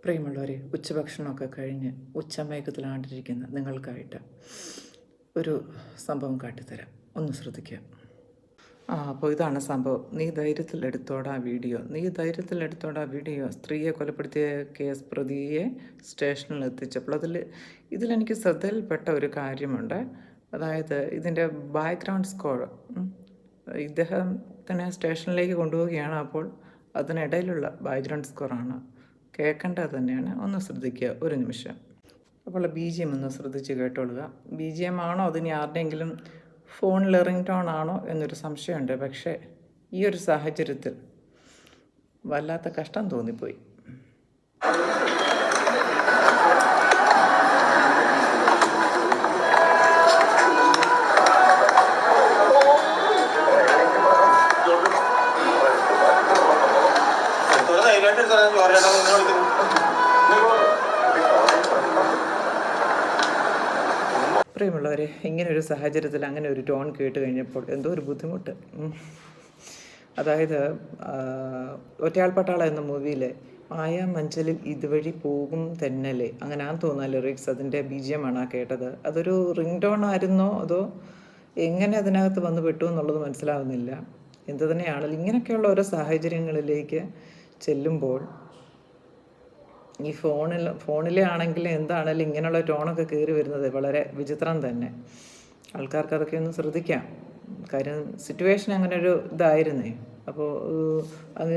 പ്രിയമുള്ളവരെ, ഉച്ചഭക്ഷണമൊക്കെ കഴിഞ്ഞ് ഉച്ചമയക്കത്തിലാണ്ടിരിക്കുന്ന നിങ്ങൾക്കായിട്ട് ഒരു സംഭവം കാട്ടിത്തരാം. ഒന്ന് ശ്രദ്ധിക്കുക. അപ്പോൾ ഇതാണ് സംഭവം. നീ ധൈര്യത്തിലെടുത്തോടാ വീഡിയോ. സ്ത്രീയെ കൊലപ്പെടുത്തിയ കേസ് പ്രതിയെ സ്റ്റേഷനിൽ എത്തിച്ചപ്പോൾ ഇതിലെനിക്ക് ശ്രദ്ധയിൽപ്പെട്ട ഒരു കാര്യമുണ്ട്. അതായത് ഇതിൻ്റെ ബാക്ക്ഗ്രൗണ്ട് സ്കോർ, ഇദ്ദേഹത്തിനെ സ്റ്റേഷനിലേക്ക് കൊണ്ടുപോവുകയാണ്. അപ്പോൾ അതിനിടയിലുള്ള ബാക്ക്ഗ്രൗണ്ട് സ്കോറാണ് കേൾക്കേണ്ടത് തന്നെയാണ്. ഒന്ന് ശ്രദ്ധിക്കുക ഒരു നിമിഷം. അപ്പോൾ BGM ഒന്ന് ശ്രദ്ധിച്ച് കേട്ടോളുക. BGM ആണോ അതിനി ആരുടെയെങ്കിലും ഫോണിൽ റിംഗ് ടോൺ ആണോ എന്നൊരു സംശയമുണ്ട്. പക്ഷേ ഈ ഒരു സാഹചര്യത്തിൽ വല്ലാത്ത കഷ്ടം തോന്നിപ്പോയി. പ്രിയമുള്ളവരെ, ഇങ്ങനെ ഒരു സാഹചര്യത്തിൽ അങ്ങനെ ഒരു ടോൺ കേട്ട് കഴിഞ്ഞപ്പോൾ എന്തോ ഒരു ബുദ്ധിമുട്ട്. അതായത് ഒറ്റയാൾപട്ടാള എന്ന മൂവിയിലെ മായ മഞ്ചലിൽ ഇതുവഴി പോകും തെന്നലെ, അങ്ങനെയാണെന്ന് തോന്നുന്ന ലിറിക്സ്, അതിൻ്റെ BGM ആണ് കേട്ടത്. അതൊരു റിംഗ് ടോൺ ആയിരുന്നോ അതോ എങ്ങനെ അതിനകത്ത് വന്ന് പെട്ടു എന്നുള്ളത് മനസ്സിലാവുന്നില്ല. എന്തു തന്നെയാണെങ്കിലും ഇങ്ങനെയൊക്കെയുള്ള ഓരോ സാഹചര്യങ്ങളിലേക്ക് ചെല്ലുമ്പോൾ ഈ ഫോണിലെ ആണെങ്കിൽ എന്താണെങ്കിലും ഇങ്ങനെയുള്ള ടോണൊക്കെ കയറി വരുന്നത് വളരെ വിചിത്രം തന്നെ. ആൾക്കാർക്ക് അതൊക്കെ ഒന്ന് ശ്രദ്ധിക്കാം. കാര്യം സിറ്റുവേഷൻ അങ്ങനെ ഒരു ഇതായിരുന്നേ. അപ്പോൾ അത്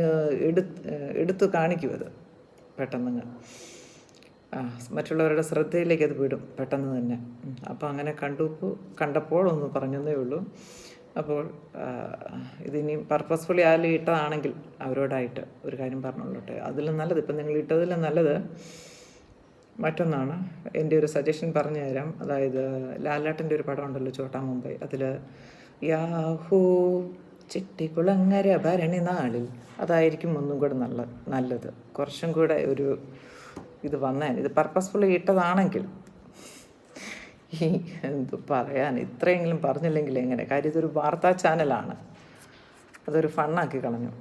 എടുത്ത് കാണിക്കും അത് പെട്ടെന്ന്. മറ്റുള്ളവരുടെ ശ്രദ്ധയിലേക്ക് അത് വിടും പെട്ടെന്ന് തന്നെ. അപ്പോൾ അങ്ങനെ കണ്ടപ്പോൾ ഒന്ന് പറഞ്ഞതേ ഉള്ളൂ. അപ്പോൾ ഇതിനി പർപ്പസ്ഫുള്ളി ആരും ഇട്ടതാണെങ്കിൽ അവരോടായിട്ട് ഒരു കാര്യം പറഞ്ഞോളട്ടെ. അതിലും നല്ലത്, ഇപ്പം നിങ്ങൾ ഇട്ടതിലും നല്ലത് മറ്റൊന്നാണ്. എൻ്റെ ഒരു സജഷൻ പറഞ്ഞു തരാം. അതായത് ലാലേട്ടൻ്റെ ഒരു പടം ഉണ്ടല്ലോ, ചോട്ടാ മുംബൈ. അതിൽ യാഹൂ ചിട്ടിക്കുളങ്ങര ഭരണി നാളിൽ, അതായിരിക്കും ഒന്നും കൂടെ നല്ലത്. കുറച്ചും കൂടെ ഒരു ഇത് വന്നേൻ. ഇത് പർപ്പസ്ഫുള്ളി ഇട്ടതാണെങ്കിൽ എന്തു പറയാൻ, ഇത്രയെങ്കിലും പറഞ്ഞില്ലെങ്കിൽ എങ്ങനെ? കാര്യം ഇതൊരു വാർത്താ ചാനലാണ്. അതൊരു ഫണ്ണാക്കി കളഞ്ഞു.